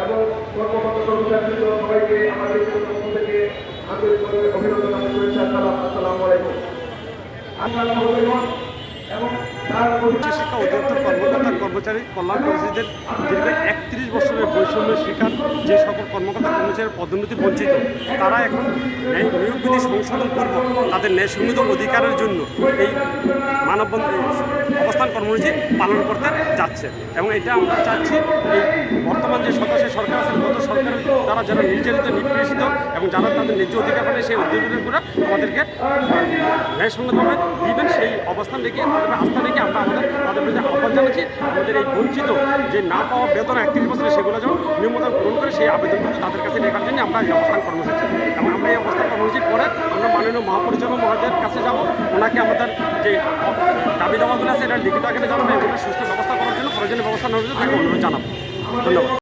এবং কর্মকর্তা কর্মচারী সবাইকে আমাদের পক্ষ থেকে আন্তরিকভাবে অভিনন্দন জানাই। শুভেচ্ছা, আসসালামু আলাইকুম। এবং শিক্ষা অধিদপ্তর কর্মকর্তা কর্মচারী কল্যাণ পরিষদের দীর্ঘ 31 বছরের বৈষম্যের শিকার যে সকল কর্মকর্তা কর্মচারীর পদোন্নতি বঞ্চিত, তারা এখন নিয়োগ বিধি সংশোধন করব তাদের ন্যায়সঙ্গত অধিকারের জন্য এই মানববন্ধন অবস্থান কর্মসূচি পালন করতে যাচ্ছে। এবং এটা আমরা চাচ্ছি এই বর্তমান যে সদস্য সরকার আছে, গত সরকারের দ্বারা যারা নির্যাতিত নিষ্পেষিত এবং যারা তাদের ন্যায্য অধিকার পাবে সেই অধিকারগুলো আমাদেরকে ন্যায়সঙ্গতভাবে দিবেন, সেই অবস্থান রেখে তাদের আস্থা রেখে আমরা তাদের প্রতি আহ্বান জানাচ্ছি। আমাদের এই বঞ্চিত যে না পাওয়া বেতন 31 বছরে সেগুলো যেন নিয়মতা পূরণ করে সেই আবেদনগুলো তাদের কাছে লেখার জন্য আমরা এই অবস্থান কর্মসূচি। এবং আমরা এই অবস্থান কর্মসূচির পরে আমরা মাননীয় মহাপরিচালক মহোদয়ের কাছে যাব, ওনাকে আমাদের যে দাবি দাবাগুলো আছে এটা লিখিত আকারে জানাবো, এগুলো সুস্থ ব্যবস্থা করার জন্য প্রয়োজনীয় ব্যবস্থা নেওয়ার জন্য তাকে অনুরোধ জানাবো। ধন্যবাদ।